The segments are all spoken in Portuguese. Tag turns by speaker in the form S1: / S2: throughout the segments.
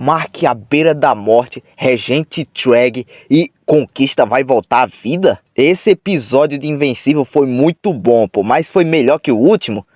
S1: Mark à beira da morte, Regente Treg e Conquista vai voltar à vida? Esse episódio de Invencível foi muito bom, pô, mas foi melhor que o último?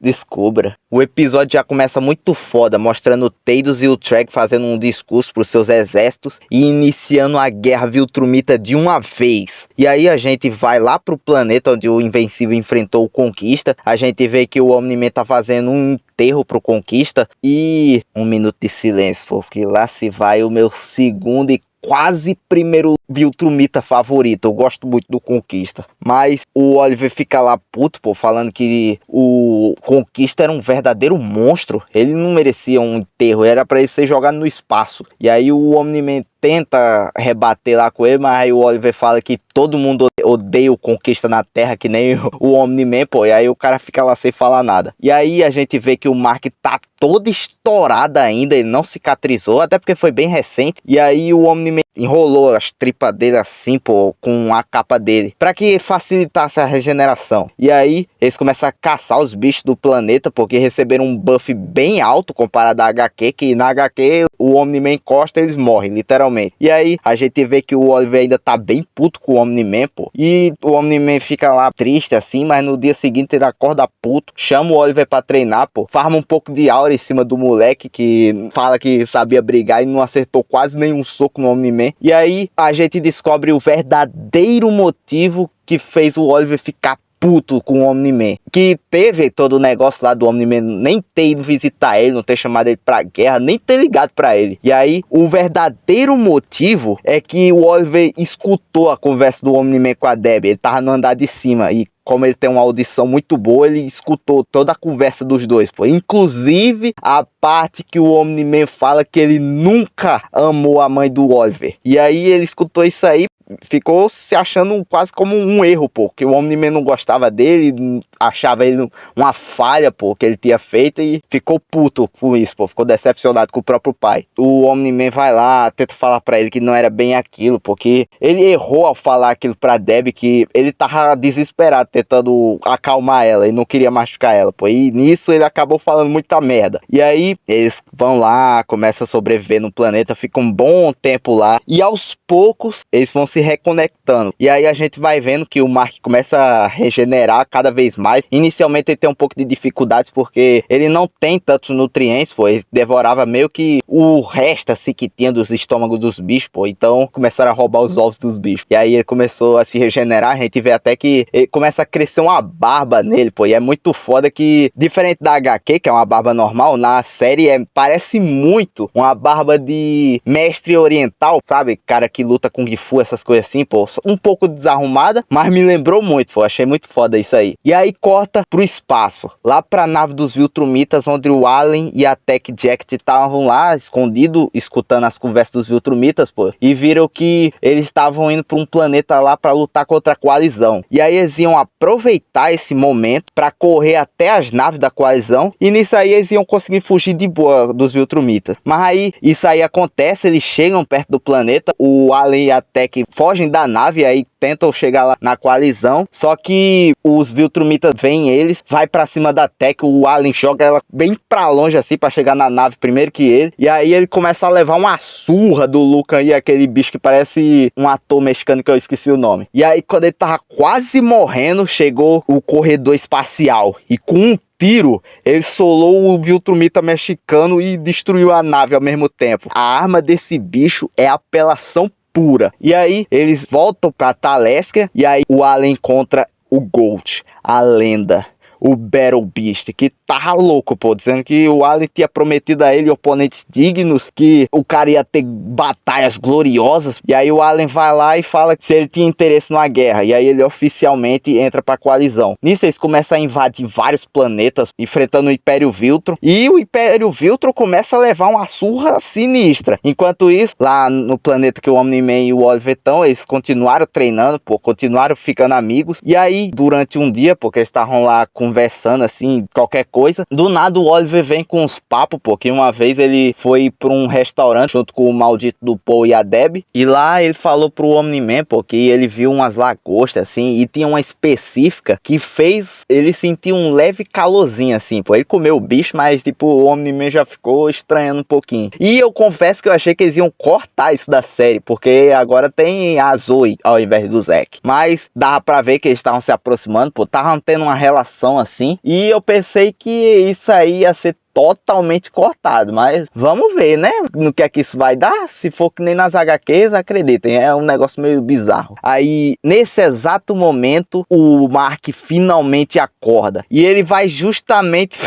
S1: Descubra. O episódio já começa muito foda, mostrando o Thanos e o Treg fazendo um discurso para os seus exércitos e iniciando a guerra Viltrumita de uma vez. E aí a gente vai lá pro planeta onde o Invencível enfrentou o Conquista. A gente vê que o Omni-Man tá fazendo um enterro pro Conquista. E um minuto de silêncio, porque lá se vai o meu segundo e quase primeiro Viltrumita favorito. Eu gosto muito do Conquista. Mas o Oliver fica lá puto, pô, falando que o Conquista era um verdadeiro monstro. Ele não merecia um enterro, era pra ele ser jogado no espaço. E aí o Omni-Man tenta rebater lá com ele, mas aí o Oliver fala que todo mundo odeia o Conquista na Terra, que nem o Omni-Man, pô. E aí o cara fica lá sem falar nada. E aí a gente vê que o Mark tá todo estourado ainda, ele não cicatrizou, até porque foi bem recente. E aí o Omni-Man enrolou as tripas dele assim, pô, com a capa dele, pra que facilitasse a regeneração. E aí eles começam a caçar os bichos do planeta, porque receberam um buff bem alto comparado à HQ, que na HQ o Omni-Man encosta e eles morrem, literalmente. E aí a gente vê que o Oliver ainda tá bem puto com o Omni-Man, pô. E o Omni-Man fica lá triste assim, mas no dia seguinte ele acorda puto, chama o Oliver pra treinar, pô. Farma um pouco de aura em cima do moleque, que fala que sabia brigar e não acertou quase nenhum soco no Omni-Man. E aí a gente descobre o verdadeiro motivo que fez o Oliver ficar puto com o Omni-Man, que teve todo o negócio lá do Omni-Man nem ter ido visitar ele, não ter chamado ele pra guerra, nem ter ligado pra ele. E aí o verdadeiro motivo é que o Oliver escutou a conversa do Omni-Man com a Debbie. Ele tava no andar de cima e como ele tem uma audição muito boa, ele escutou toda a conversa dos dois, pô. Inclusive a parte que o Omni-Man fala que ele nunca amou a mãe do Oliver. E aí ele escutou isso aí, ficou se achando quase como um erro, pô, que o Omni-Man não gostava dele, achava ele uma falha, pô, que ele tinha feito, e ficou puto com isso, pô, ficou decepcionado com o próprio pai. O Omni-Man vai lá, tenta falar pra ele que não era bem aquilo, porque ele errou ao falar aquilo pra Debbie, que ele tava desesperado tentando acalmar ela e não queria machucar ela, pô, e nisso ele acabou falando muita merda. E aí eles vão lá, começam a sobreviver no planeta, ficam um bom tempo lá, e aos poucos eles vão se reconectando. E aí a gente vai vendo que o Mark começa a regenerar cada vez mais. Inicialmente ele tem um pouco de dificuldades porque ele não tem tantos nutrientes, pô. Ele devorava meio que o resto assim que tinha dos estômagos dos bichos, pô. Então começaram a roubar os ovos dos bichos. E aí ele começou a se regenerar. A gente vê até que ele começa a crescer uma barba nele, pô. E é muito foda que, diferente da HQ, que é uma barba normal, na série parece muito uma barba de mestre oriental, sabe? Cara que luta com Kung Fu, essas coisas assim, pô, um pouco desarrumada, mas me lembrou muito, pô, achei muito foda isso aí. E aí corta pro espaço, lá pra nave dos Viltrumitas, onde o Allen e a Tech Jacket estavam lá, escondidos, escutando as conversas dos Viltrumitas, pô, e viram que eles estavam indo pra um planeta lá pra lutar contra a coalizão. E aí eles iam aproveitar esse momento pra correr até as naves da coalizão, e nisso aí eles iam conseguir fugir de boa dos Viltrumitas. Mas aí, isso aí acontece, eles chegam perto do planeta, o Allen e a Tech fogem da nave, aí tentam chegar lá na coalizão, só que os Viltrumitas veem eles, vai pra cima da Tech, o Allen joga ela bem pra longe assim, pra chegar na nave primeiro que ele, e aí ele começa a levar uma surra do Lucan e aquele bicho que parece um ator mexicano que eu esqueci o nome. E aí quando ele tava quase morrendo, chegou o corredor espacial, e com um tiro, ele solou o Viltrumita mexicano e destruiu a nave ao mesmo tempo. A arma desse bicho é apelação pura. E aí eles voltam pra Talescria e aí o Allen encontra o Gold, a lenda, o Battle Beast, que tava louco, pô, dizendo que o Allen tinha prometido a ele oponentes dignos, que o cara ia ter batalhas gloriosas. E aí o Allen vai lá e fala que se ele tinha interesse numa guerra, e aí ele oficialmente entra pra coalizão. Nisso eles começam a invadir vários planetas, enfrentando o Império Viltrum, e o Império Viltrum começa a levar uma surra sinistra. Enquanto isso, lá no planeta que o Omni-Man e o Oliver estão, eles continuaram treinando, pô, continuaram ficando amigos. E aí, durante um dia, porque eles estavam lá conversando assim, qualquer coisa, coisa. Do nada o Oliver vem com uns papos, pô, que uma vez ele foi pra um restaurante junto com o maldito do Paul e a Debbie, e lá ele falou pro Omni-Man, pô, que ele viu umas lagostas, assim, e tinha uma específica que fez ele sentir um leve calorzinho, assim, pô. Ele comeu o bicho, mas, tipo, o Omni-Man já ficou estranhando um pouquinho. E eu confesso que eu achei que eles iam cortar isso da série, porque agora tem a Zoe ao invés do Zack. Mas dava pra ver que eles estavam se aproximando, pô, estavam tendo uma relação assim, e eu pensei que isso aí ia ser totalmente cortado, mas vamos ver, né, no que é que isso vai dar. Se for que nem nas HQs, acreditem, é um negócio meio bizarro. Aí, nesse exato momento, o Mark finalmente acorda, e ele vai justamente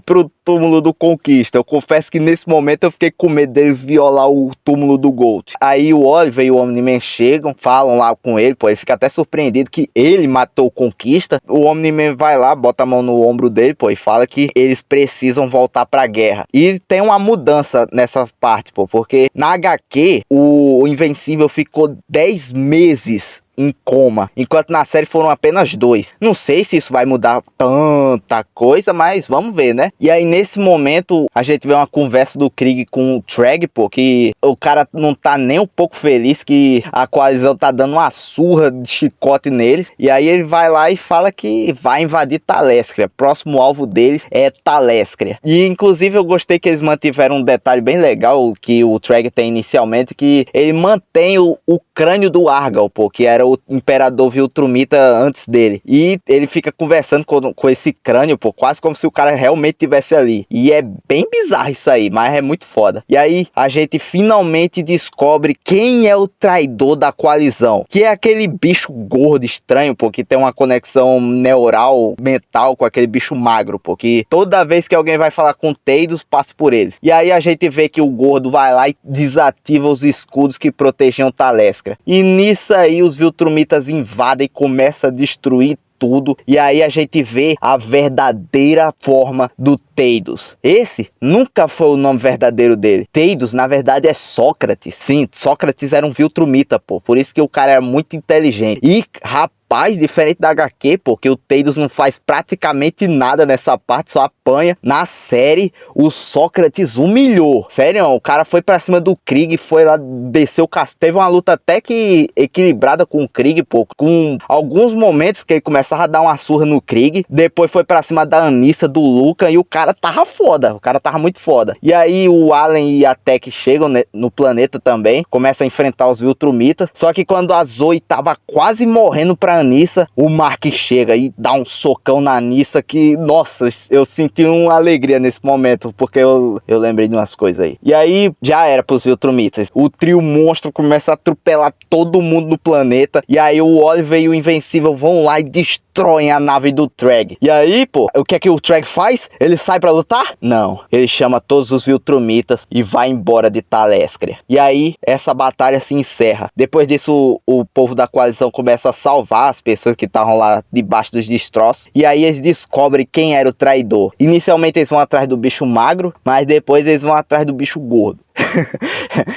S1: pro túmulo do Conquista. Eu confesso que nesse momento eu fiquei com medo dele violar o túmulo do Gold. Aí o Oliver e o Omni-Man chegam, falam lá com ele, pô, ele fica até surpreendido que ele matou o Conquista. O Omni-Man vai lá, bota a mão no ombro dele, pô, e fala que eles precisam voltar pra guerra. E tem uma mudança nessa parte, pô, porque na HQ o Invencível ficou 10 meses em coma, enquanto na série foram apenas 2. Não sei se isso vai mudar tanta coisa, mas vamos ver, né? E aí nesse momento a gente vê uma conversa do Krieg com o Treg, pô, que o cara não tá nem um pouco feliz que a coalizão tá dando uma surra de chicote neles, e aí ele vai lá e fala que vai invadir Talescria. Próximo alvo deles é Talescria. E inclusive eu gostei que eles mantiveram um detalhe bem legal que o Treg tem inicialmente, que ele mantém o crânio do Argal, pô, que era o imperador Viltrumita antes dele, e ele fica conversando com esse crânio, pô, quase como se o cara realmente estivesse ali, e é bem bizarro isso aí, mas é muito foda. E aí a gente finalmente descobre quem é o traidor da coalizão, que é aquele bicho gordo estranho, pô, que tem uma conexão neural, mental com aquele bicho magro, pô, que toda vez que alguém vai falar com Teidos, passa por eles. E aí a gente vê que o gordo vai lá e desativa os escudos que protegiam Talescria, e nisso aí os Viltrumitas invadem e começam a destruir tudo, e aí a gente vê a verdadeira forma do Teidos. Esse nunca foi o nome verdadeiro dele. Teidos, na verdade, é Sócrates. Sim, Sócrates era um Viltrumita, pô, por isso que o cara era muito inteligente. E, rapaz, diferente da HQ, porque o Teidos não faz praticamente nada nessa parte, só apanha. Na série, o Sócrates humilhou. Sério, o cara foi pra cima do Krieg, foi lá, desceu o castelo. Teve uma luta até que equilibrada com o Krieg, pô, com alguns momentos que ele começava a dar uma surra no Krieg. Depois foi pra cima da Anissa, do Luca, e o cara tava foda, o cara tava muito foda. E aí o Allen e a Tech chegam no planeta também, começam a enfrentar os Viltrumitas. Só que quando a Zoe tava quase morrendo pra Anissa, o Mark chega e dá um socão na Anissa que, nossa, eu senti uma alegria nesse momento, porque eu lembrei de umas coisas aí. E aí já era pros Viltrumitas. O trio monstro começa a atropelar todo mundo no planeta, e aí o Oliver e o Invencível vão lá e destroem a nave do Treg. E aí, pô, o que é que o Treg faz? Ele sai pra lutar? Não. Ele chama todos os Viltrumitas e vai embora de Talescria. E aí, essa batalha se encerra. Depois disso, o povo da coalizão começa a salvar as pessoas que estavam lá debaixo dos destroços. E aí eles descobrem quem era o traidor. Inicialmente eles vão atrás do bicho magro, mas depois eles vão atrás do bicho gordo.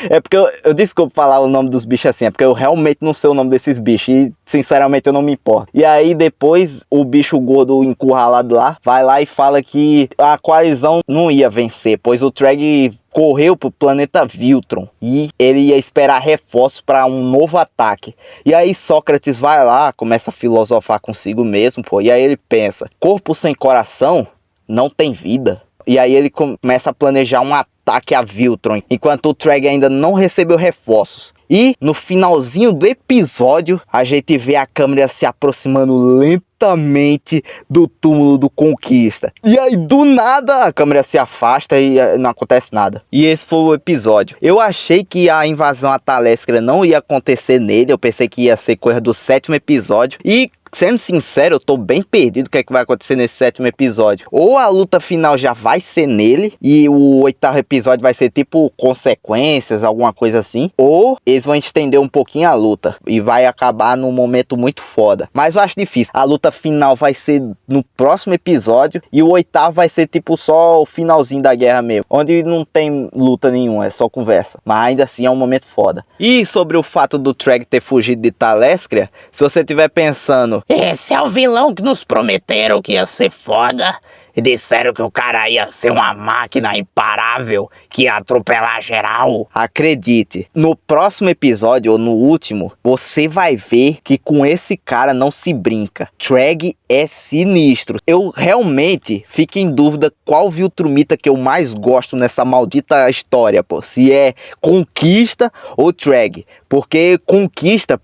S1: É porque eu desculpo falar o nome dos bichos assim, é porque eu realmente não sei o nome desses bichos e sinceramente eu não me importo. E aí depois o bicho gordo encurralado lá vai lá e fala que a coalizão não ia vencer, pois o Treg correu pro planeta Viltron e ele ia esperar reforços para um novo ataque. E aí Sócrates vai lá, começa a filosofar consigo mesmo, pô, e aí ele pensa: corpo sem coração não tem vida. E aí ele começa a planejar um ataque a Viltron, enquanto o Treg ainda não recebeu reforços. E no finalzinho do episódio, a gente vê a câmera se aproximando lentamente do túmulo do Conquista. E aí, do nada, a câmera se afasta e não acontece nada. E esse foi o episódio. Eu achei que a invasão a Talescria não ia acontecer nele. Eu pensei que ia ser coisa do 7º episódio. E, sendo sincero, eu tô bem perdido o que é que vai acontecer nesse 7º episódio. Ou a luta final já vai ser nele, e o 8º episódio vai ser tipo consequências, alguma coisa assim. Ou eles vão estender um pouquinho a luta e vai acabar num momento muito foda. Mas eu acho difícil. A luta final vai ser no próximo episódio, e o 8º vai ser tipo só o finalzinho da guerra mesmo, onde não tem luta nenhuma, é só conversa. Mas ainda assim é um momento foda. E sobre o fato do Treg ter fugido de Talescria, se você estiver pensando: esse é o vilão que nos prometeram que ia ser foda, E disseram que o cara ia ser uma máquina imparável, que ia atropelar geral. Acredite, no próximo episódio, ou no último, você vai ver que com esse cara não se brinca. Treg é sinistro. Eu realmente fico em dúvida qual Viltrumita que eu mais gosto nessa maldita história, pô. Se é Conquista ou Treg. Porque Conquista,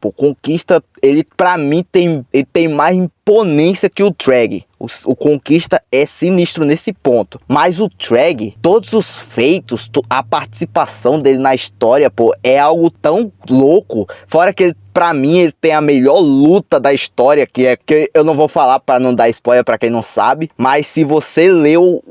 S1: ele pra mim ele tem mais imponência que o Treg. O Conquista é sinistro nesse ponto. Mas o Treg, todos os feitos, a participação dele na história, pô, é algo tão louco. Fora que ele, pra mim, ele tem a melhor luta da história, que eu não vou falar para não dar spoiler para quem não sabe, mas se você leu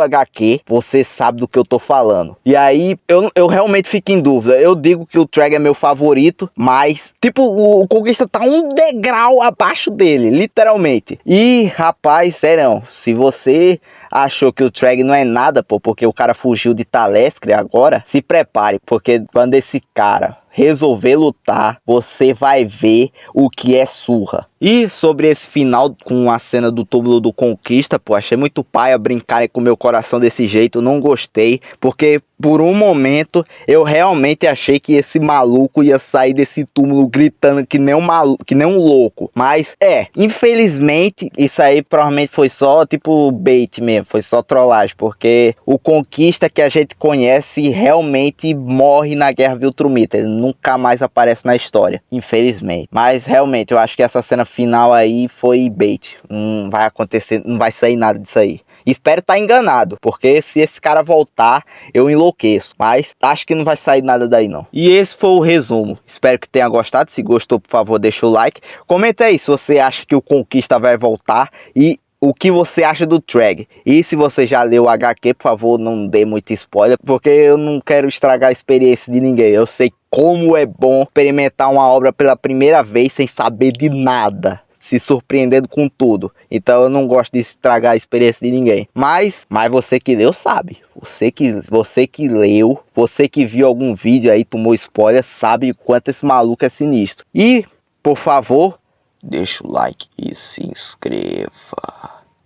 S1: HQ, você sabe do que eu tô falando. E aí, eu realmente fico em dúvida. Eu digo que o Treg é meu favorito, mas, tipo, o Conquista tá um degrau abaixo dele, literalmente. E, rapaz, sério, se você achou que o Treg não é nada, pô, porque o cara fugiu de Talescre agora, se prepare, porque quando esse cara resolver lutar, você vai ver o que é surra. E sobre esse final com a cena do túmulo do Conquista, pô, achei muito paia brincarem com meu coração desse jeito, não gostei, porque por um momento eu realmente achei que esse maluco ia sair desse túmulo gritando que nem um maluco, que nem um louco. Mas infelizmente isso aí provavelmente foi só tipo bait mesmo, foi só trollagem, porque o Conquista que a gente conhece realmente morre na Guerra Viltrumita, ele nunca mais aparece na história, infelizmente. Mas realmente eu acho que essa cena final aí foi bait, não vai acontecer, não vai sair nada disso aí. Espero estar enganado, porque se esse cara voltar, eu enlouqueço. Mas acho que não vai sair nada daí não. E esse foi o resumo. Espero que tenha gostado. Se gostou, por favor, deixa o like. Comenta aí se você acha que o Conquista vai voltar e o que você acha do Treg. E se você já leu o HQ, por favor, não dê muito spoiler, porque eu não quero estragar a experiência de ninguém. Eu sei como é bom experimentar uma obra pela primeira vez sem saber de nada, se surpreendendo com tudo. Então eu não gosto de estragar a experiência de ninguém. Mas você que leu sabe. Você que leu, você que viu algum vídeo aí, tomou spoiler, sabe o quanto esse maluco é sinistro. E, por favor, deixa o like e se inscreva.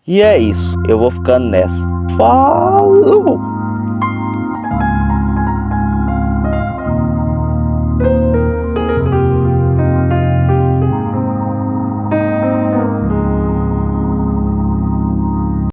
S1: E é isso, eu vou ficando nessa. Falou!